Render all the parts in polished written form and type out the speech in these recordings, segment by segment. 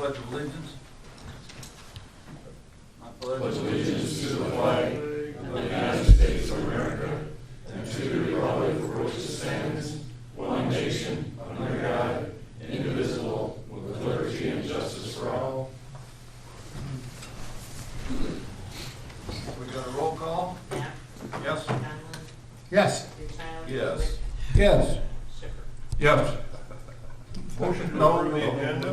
Pledge of Allegiance. I pledge allegiance to the flag of the United States of America and to the republic for which it stands, one nation, under God, indivisible, with liberty and justice for all. We got a roll call? Yes? Yes. Yes. Yes. Yes. Motion no. The agenda.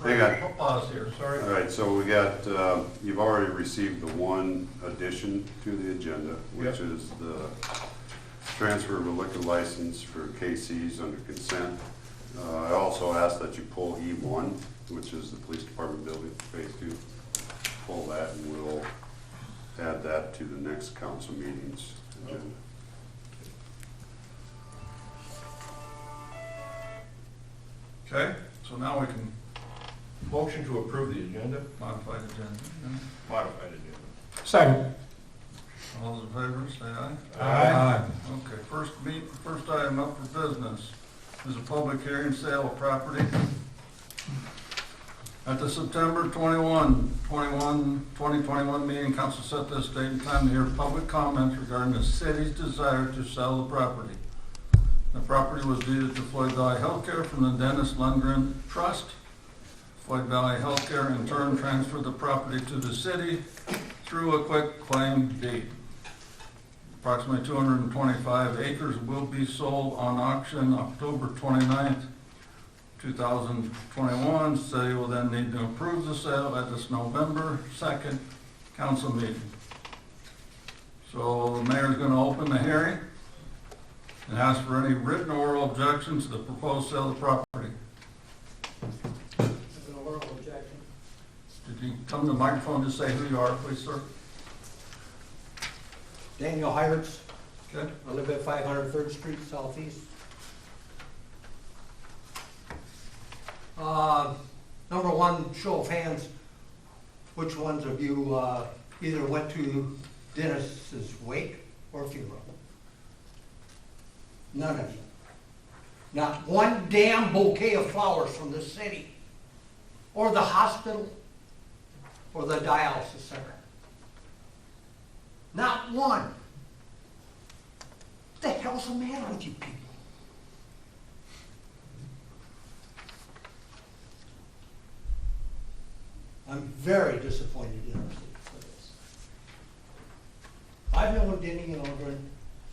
Hang on. Pause here, sorry. All right, so we got, you've already received the one addition to the agenda, which is the transfer of a liquor license for KC's under consent. I also asked that you pull E1, which is the police department building, phase 2. Pull that and we'll add that to the next council meeting's agenda. Okay, so now we can Motion to approve the agenda. modify the agenda. Modified agenda. Second. All those in favor, say aye. Aye. Okay, first item up for business is a public hearing sale of property. At the September 2021 meeting, council set this date and time to hear public comments regarding the city's desire to sell the property. The property was deeded to Floyd Valley Healthcare from the Dennis Lundgren Trust. Floyd Valley Healthcare in turn transferred the property to the city through a quick claim deed. Approximately 225 acres will be sold on auction October 29th, 2021. City will then need to approve the sale at this November 2nd council meeting. So the mayor's going to open the hearing and ask for any written or oral objections to the proposed sale of the property. There's an oral objection. Did you come to the microphone to say who you are, please, sir? Daniel Hirtz. Okay. I live at 503rd Street Southeast. Number one, show of hands, which ones of you either went to Dennis's wake or funeral? None of you. Not one damn bouquet of flowers from the city, or the hospital, or the dialysis center. Not one. What the hell's the matter with you people? I'm very disappointed in our city for this. I've known Denny and Ogren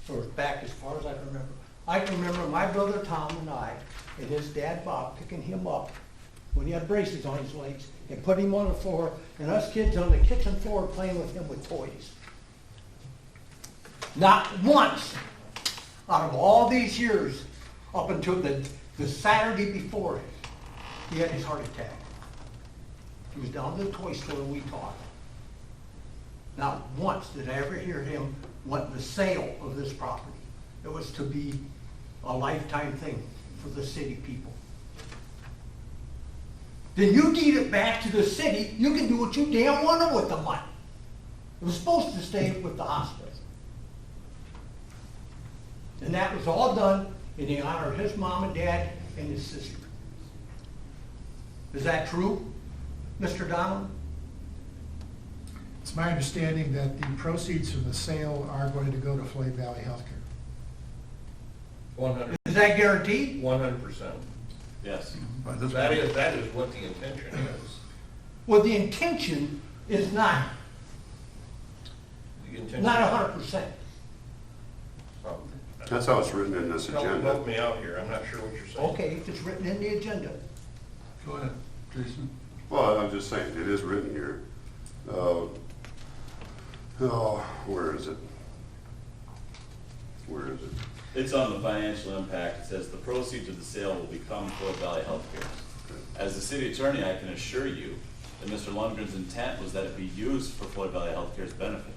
for back as far as I can remember. I can remember my brother Tom and I and his dad Bob picking him up when he had braces on his legs and putting him on the floor, and us kids on the kitchen floor playing with him with toys. Not once out of all these years up until the Saturday before he had his heart attack. He was down to the toy store and we talked. Not once did I ever hear him want the sale of this property. It was to be a lifetime thing for the city people. Then you deed it back to the city, you can do what you damn want with the money. It was supposed to stay with the hospital. And that was all done in the honor of his mom and dad and his sister. Is that true, Mr. Donald? It's my understanding that the proceeds from the sale are going to go to Floyd Valley Healthcare. 100. Is that guaranteed? 100%. Yes. By this That point. is what the intention is. Well, the intention is not The intention. 100%. That's how it's written in this Help agenda. me out here. I'm not sure what you're saying. Okay, if it's written in the agenda. Go ahead, Jason. Well, I'm just saying, it is written here. Where is it? Where is it? It's on the financial impact. It says the proceeds of the sale will become Floyd Valley Healthcare. As the city attorney, I can assure you that Mr. Lundgren's intent was that it be used for Floyd Valley Healthcare's benefit.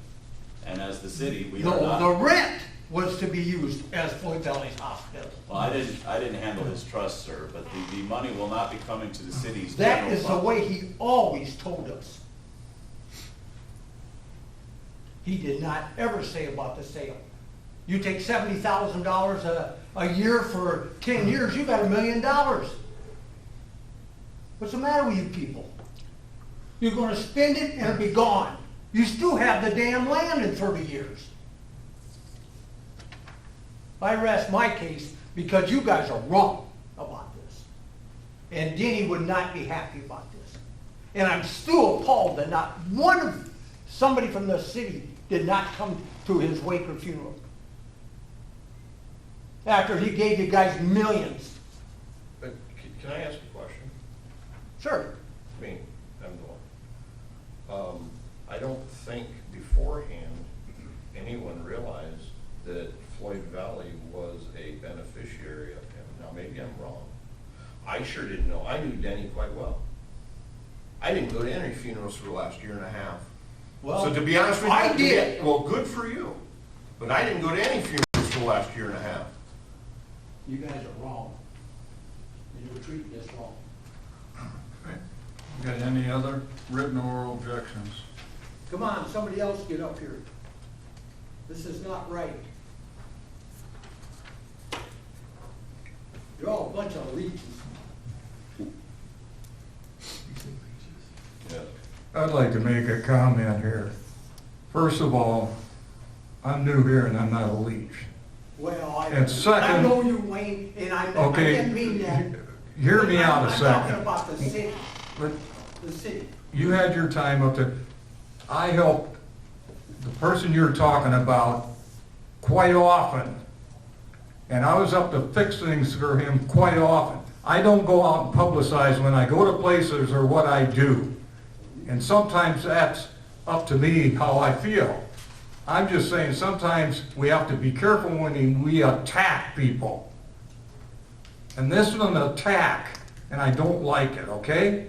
And as the city, we are No, not. the rent was to be used as Floyd Valley's hospital. Well, I didn't handle his trust, sir, but the money will not be coming to the city's That general is the fund. way he always told us. He did not ever say about the sale. You take $70,000 a year for 10 years, you got $1 million. What's the matter with you people? You're gonna spend it and it'll be gone. You still have the damn land in 30 years. I rest my case because you guys are wrong about this. And Denny would not be happy about this. And I'm still appalled that not one of somebody from the city did not come to his wake or funeral. After he gave you guys millions. But can I ask a question? Sure. I mean, I'm the one. I don't think beforehand anyone realized that Floyd Valley was a beneficiary of him. Now, maybe I'm wrong. I sure didn't know. I knew Denny quite well. I didn't go to any funerals for the last year and a half. Well, So to be honest with you. I did. Well, good for you. But I didn't go to any funerals for the last year and a half. You guys are wrong. And you're treating this wrong. Got any other written or oral objections? Come on, somebody else get up here. This is not right. You're all a bunch of leeches. Yeah. I'd like to make a comment here. First of all, I'm new here and I'm not a leech. Well, And second- I know you, Wayne, and I Okay, didn't mean that. hear me out a I'm talking second. about the city, But the city. you had your time up there. I helped the person you're talking about quite often. And I was up to fix things for him quite often. I don't go out and publicize when I go to places or what I do. And sometimes that's up to me how I feel. I'm just saying sometimes we have to be careful when we attack people. And this is an attack, and I don't like it, okay?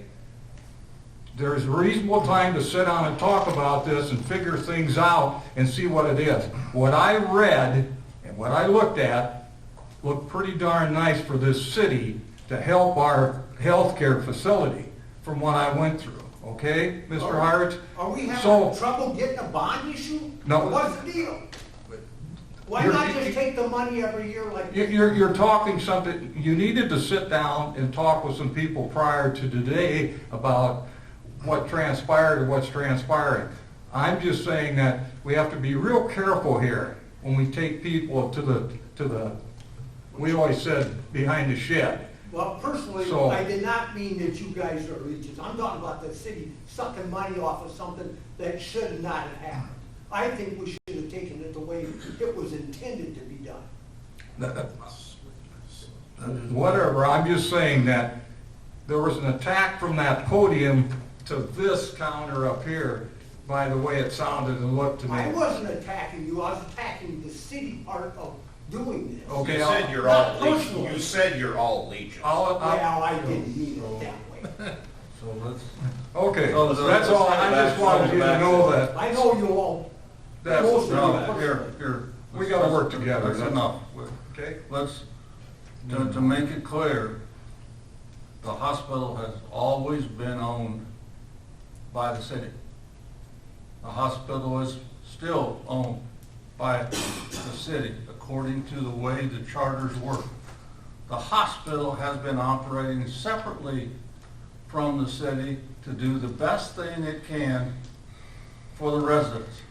There's a reasonable time to sit down and talk about this and figure things out and see what it is. What I read and what I looked at looked pretty darn nice for this city to help our healthcare facility from what I went through, okay, Mr. Hartz? Are we So- having trouble getting a bond issue? No. What's the deal? Why You're- not just take the money every year like this? You're talking something, you needed to sit down and talk with some people prior to today about what transpired or what's transpiring. I'm just saying that we have to be real careful here when we take people to the, we always said, behind the shed. Well, personally, So- I did not mean that you guys are leeches. I'm talking about the city sucking money off of something that should not have happened. I think we should have taken it the way it was intended to be done. Whatever, I'm just saying that there was an attack from that podium to this counter up here, by the way it sounded and looked to me. I wasn't attacking you, I was attacking the city part of doing this. Okay, You said you're Not all legions. personally. You said you're all legions. Well, I didn't mean it that way. So let's, Okay, So that's all, I just wanted you to know that, I know you all. that's, Most of no, you here. We gotta work together. That's enough. okay? Let's, to make it clear, the hospital has always been owned by the city. The hospital is still owned by the city, according to the way the charters work. The hospital has been operating separately from the city to do the best thing it can for the residents.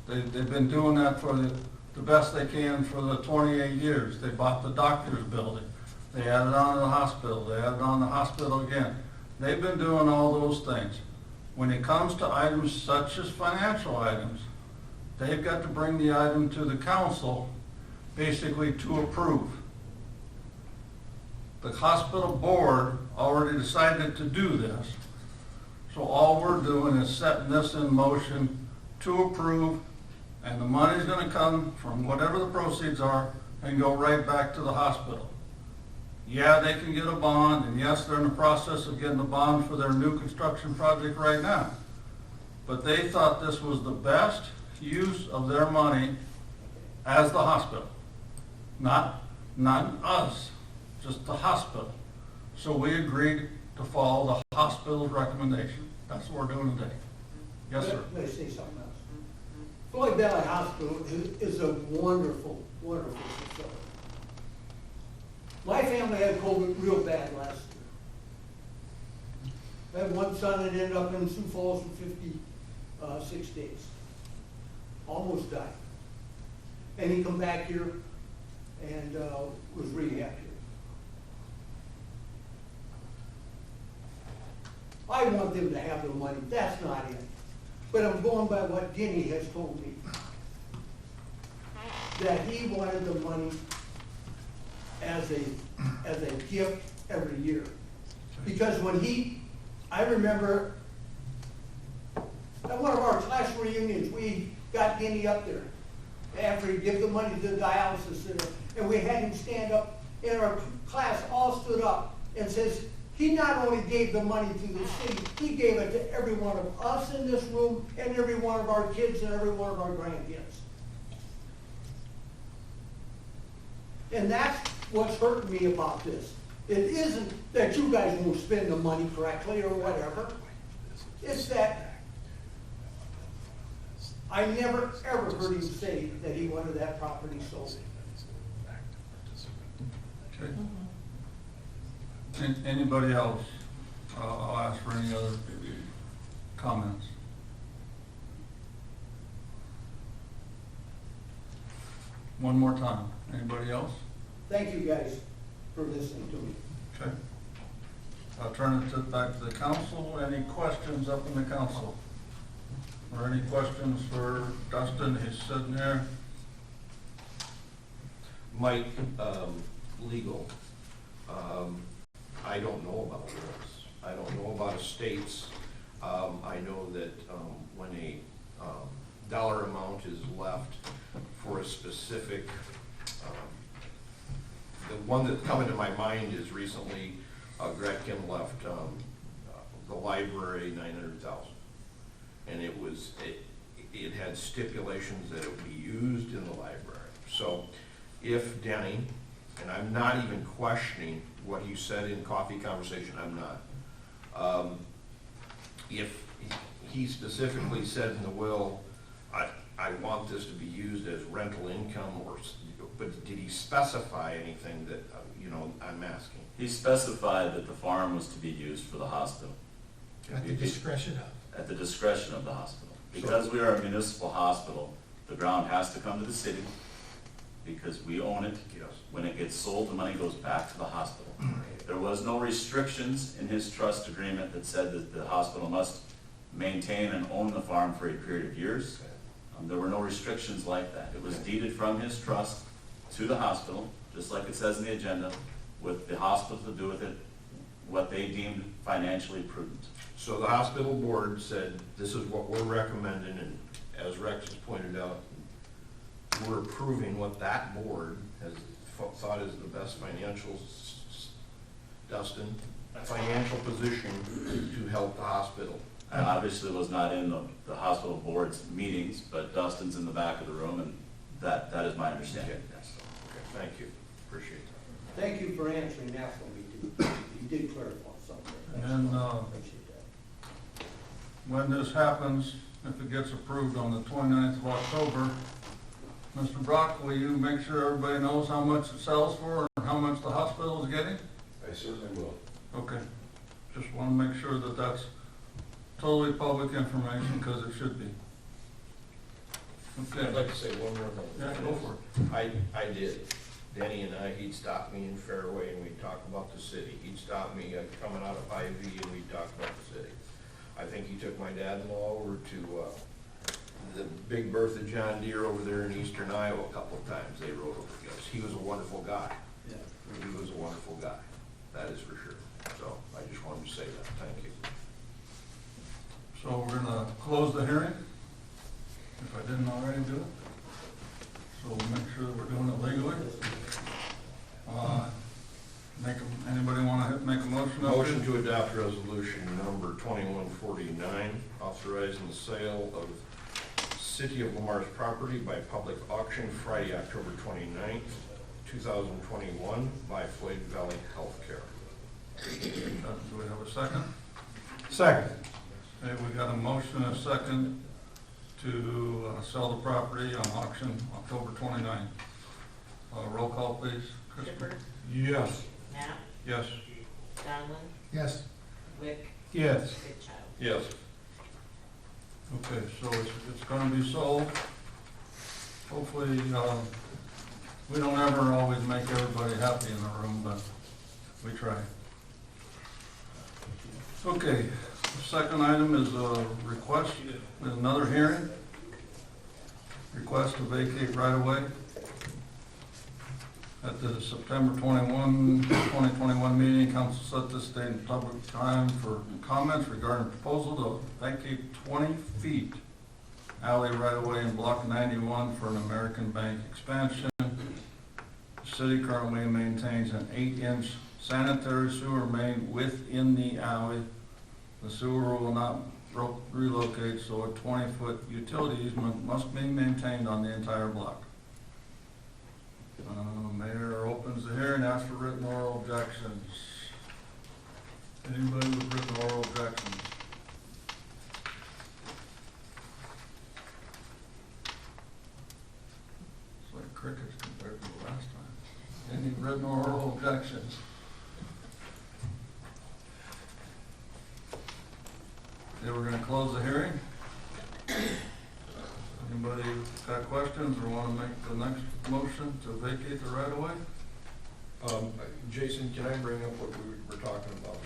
They've been doing that for the best they can for the 28 years. They bought the doctor's building. They added on to the hospital. They added on the hospital again. They've been doing all those things. When it comes to items such as financial items, they've got to bring the item to the council basically to approve. The hospital board already decided to do this. So all we're doing is setting this in motion to approve, and the money's gonna come from whatever the proceeds are and go right back to the hospital. Yeah, they can get a bond, and yes, they're in the process of getting a bond for their new construction project right now. But they thought this was the best use of their money as the hospital. Not us, just the hospital. So we agreed to follow the hospital's recommendation. That's what we're doing today. Yes, sir. Let me say something else. Floyd Valley Hospital is a wonderful, wonderful facility. My family had COVID real bad last year. I had one son that ended up in Sioux Falls for 56 days. Almost died. And he come back here and was rehabbed here. I want them to have their money, that's not it. But I'm going by what Denny has told me. That he wanted the money as a gift every year. Because when I remember at one of our class reunions, we got Denny up there after he gave the money to the dialysis center, and we had him stand up, in our class all stood up and says, he not only gave the money to the city, he gave it to every one of us in this room and every one of our kids and every one of our grandkids. And that's what's hurting me about this. It isn't that you guys won't spend the money correctly or whatever. It's that I never ever heard him say that he wanted that property sold. Okay. Anybody else? I'll ask for any other comments. One more time. Anybody else? Thank you guys for listening to me. Okay. I'll turn it back to the council. Any questions up in the council? Or any questions for Dustin? He's sitting there. Mike, legal. I don't know about wills. I don't know about estates. I know that when a dollar amount is left for a specific, the one that's coming to my mind is recently Gretchen left the library $900,000, and it had stipulations that it would be used in the library. So if Denny, and I'm not even questioning what he said in coffee conversation, I'm not. If he specifically said in the will, I want this to be used as rental income, but did he specify anything that, I'm asking? He specified that the farm was to be used for the hospital. At the discretion of. At the discretion of the hospital. Because we are a municipal hospital, the ground has to come to the city because we own it. Yes. When it gets sold, the money goes back to the hospital. There was no restrictions in his trust agreement that said that the hospital must maintain and own the farm for a period of years. There were no restrictions like that. It was deeded from his trust to the hospital, just like it says in the agenda, with the hospital to do with it what they deemed financially prudent. So the hospital board said, this is what we're recommending, and as Rex has pointed out, we're approving what that board has thought is the best financial, Dustin, financial position to help the hospital. I obviously was not in the hospital board's meetings, but Dustin's in the back of the room, and that is my understanding. Okay. Yes. Okay, thank you, appreciate that. Thank you for answering that for me too. You did clarify something. And Appreciate that. when this happens, if it gets approved on the 29th of October, Mr. Brock, will you make sure everybody knows how much it sells for and how much the hospital is getting? I certainly will. Okay. Just want to make sure that that's totally public information, because it should be. I'd Okay. like to say one more thing. Yeah, go for it. I did. Denny and he'd stop me in Fairway and we'd talk about the city. He'd stop me coming out of Ivy and we'd talk about the city. I think he took my dad-in-law over to the Big Bertha John Deere over there in eastern Iowa a couple of times. They rode over together. He was a wonderful guy. Yeah. He was a wonderful guy. That is for sure. So I just wanted to say that. Thank you. So we're gonna close the hearing, if I didn't already do it. So we'll make sure that we're doing it legally. Anybody wanna make a motion? up Motion here? to adopt resolution number 2149, authorizing the sale of City of Lamar's property by public auction Friday, October 29th, 2021 by Floyd Valley Healthcare. Do we have a second? Second. Okay, we got a motion and a second to sell the property on auction October 29th. Roll call, please. Chris? Yes. Knapp, Yes. Donlin, Yes. Wick, Yes. Goodchild. Yes. Okay, so it's gonna be sold. Hopefully, we don't ever always make everybody happy in the room, but we try. Okay, the second item is a request, another hearing. Request to vacate right away. At the September 2021 meeting, council set this date and public time for comments regarding proposal to vacate 20 feet alley right away in block 91 for an American Bank expansion. The city currently maintains an 8-inch sanitary sewer main within the alley. The sewer will not relocate, so a 20-foot utility easement must be maintained on the entire block. Mayor opens the hearing, asks for written oral objections. Anybody with written oral objections? It's like crickets compared to the last time. Any written oral objections? Okay, we're gonna close the hearing. Anybody got questions or want to make the next motion to vacate the right of way? Jason, can I bring up what we were talking about?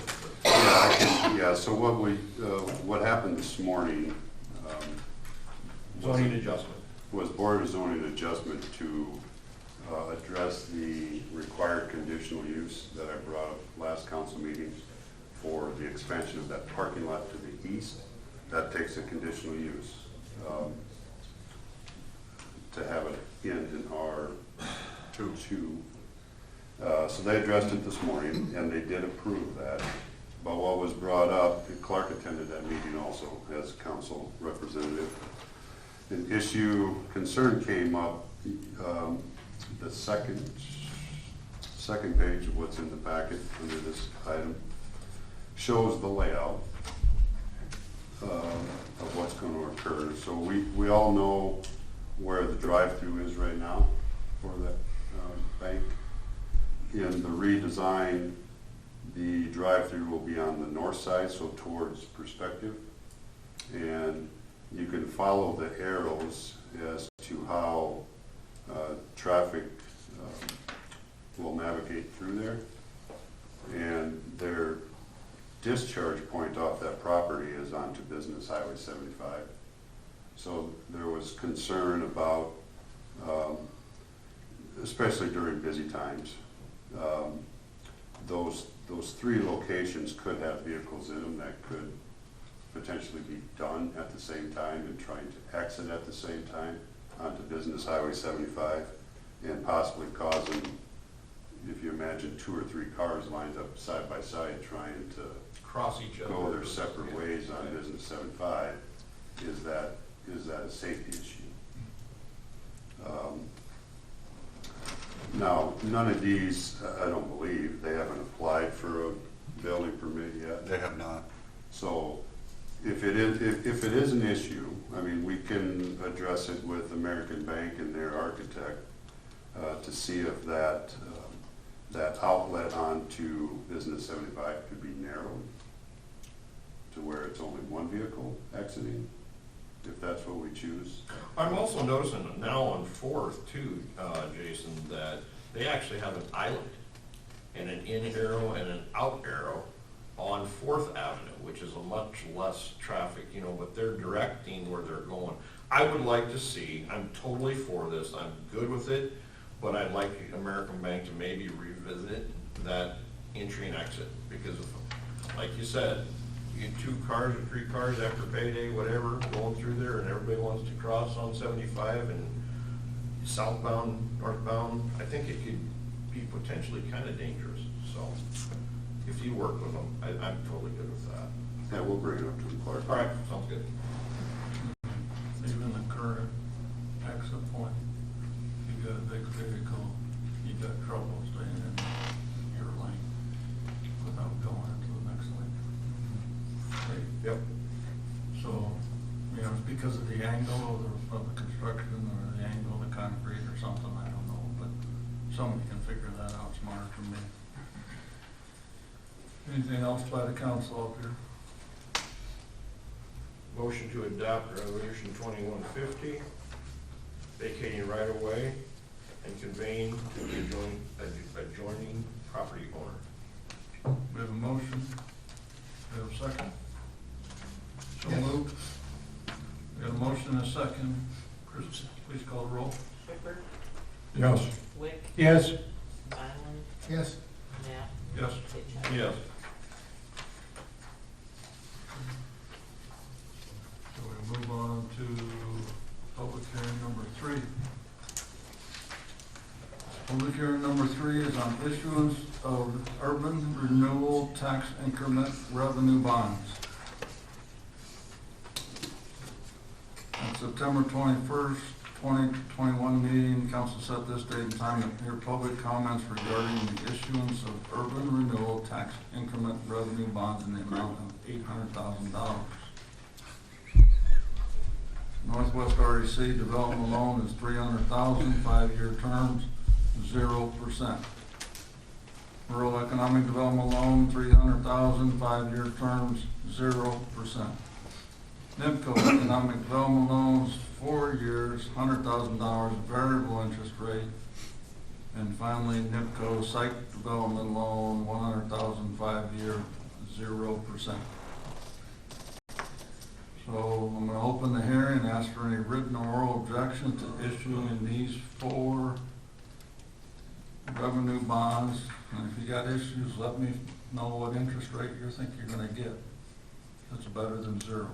Yeah, so what happened this morning, Zoning adjustment. was Board of Zoning adjustment to address the required conditional use that I brought up last council meeting for the expansion of that parking lot to the east. That takes a conditional use to have it in R2. So they addressed it this morning, and they did approve that. But what was brought up, Clark attended that meeting also as council representative. An concern came up, the second page of what's in the packet under this item shows the layout of what's going to occur. So we all know where the drive-through is right now for that bank. In the redesign, the drive-through will be on the north side, so towards Perspective. And you can follow the arrows as to how traffic will navigate through there. And their discharge point off that property is onto Business Highway 75. So there was concern about, especially during busy times, those three locations could have vehicles in them that could potentially be done at the same time and trying to exit at the same time onto Business Highway 75 and possibly causing, if you imagine 2 or 3 cars lined up side by side trying to Cross each other. go their separate ways on Business 75, is that a safety issue? Now, none of these, I don't believe, they haven't applied for a building permit yet. They have not. So if it is an issue, I mean, we can address it with American Bank and their architect to see if that outlet onto Business 75 could be narrowed to where it's only one vehicle exiting, if that's what we choose. I'm also noticing now on 4th too, Jason, that they actually have an island and an in arrow and an out arrow on 4th Avenue, which is a much less traffic, but they're directing where they're going. I would like to see, I'm totally for this, I'm good with it, but I'd like American Bank to maybe revisit that entry and exit, because like you said, you get 2 cars or 3 cars after payday, whatever, going through there, and everybody wants to cross on 75 and southbound, northbound. I think it could be potentially kind of dangerous. So if you work with them, I'm totally good with that. Yeah, we'll bring it up to the clerk. All right, sounds good. Even the current exit point, you got a big vehicle, you got trouble staying in your lane without going into the next lane. Okay. Yep. So, it's because of the angle of the construction or the angle of the concrete or something, I don't know, but somebody can figure that out smarter than me. Anything else by the council up here? Motion to adopt resolution 2150, vacating right of way and conveying to the adjoining property owner. We have a motion. We have a second. So Yes. moved. We have a motion and a second. Chris, please call the roll. Swicker, Yes. Wick, Yes. Island, Yes. Knapp, Yes. Hitchhiker. Yes. So we move on to public hearing number 3. Public hearing number 3 is on issuance of urban renewal tax increment revenue bonds. At September 21st, 2021 meeting, council set this date and time to hear public comments regarding the issuance of urban renewal tax increment revenue bonds in the amount of $800,000. Northwest REC development loan is $300,000, 5-year terms, 0%. Rural economic development loan, $300,000, 5-year terms, 0%. NIPCO economic development loans, 4 years, $100,000, variable interest rate. And finally, NIPCO site development loan, $100,000, 5-year, 0%. So I'm going to open the hearing and ask for any written or oral objection to issuing these 4 revenue bonds. And if you got issues, let me know what interest rate you think you're going to get. That's better than 0.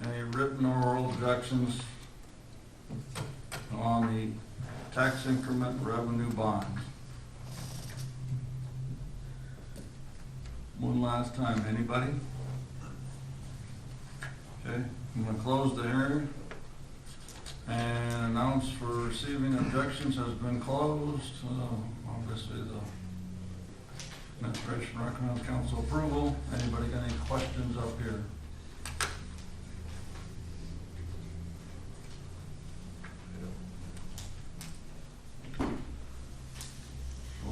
Any written or oral objections on the tax increment revenue bonds? One last time, anybody? Okay, I'm gonna close the hearing and announce for receiving objections has been closed. Obviously, the administration recommends council approval. Anybody got any questions up here? So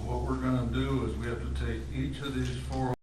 what we're gonna do is we have to take each of these 4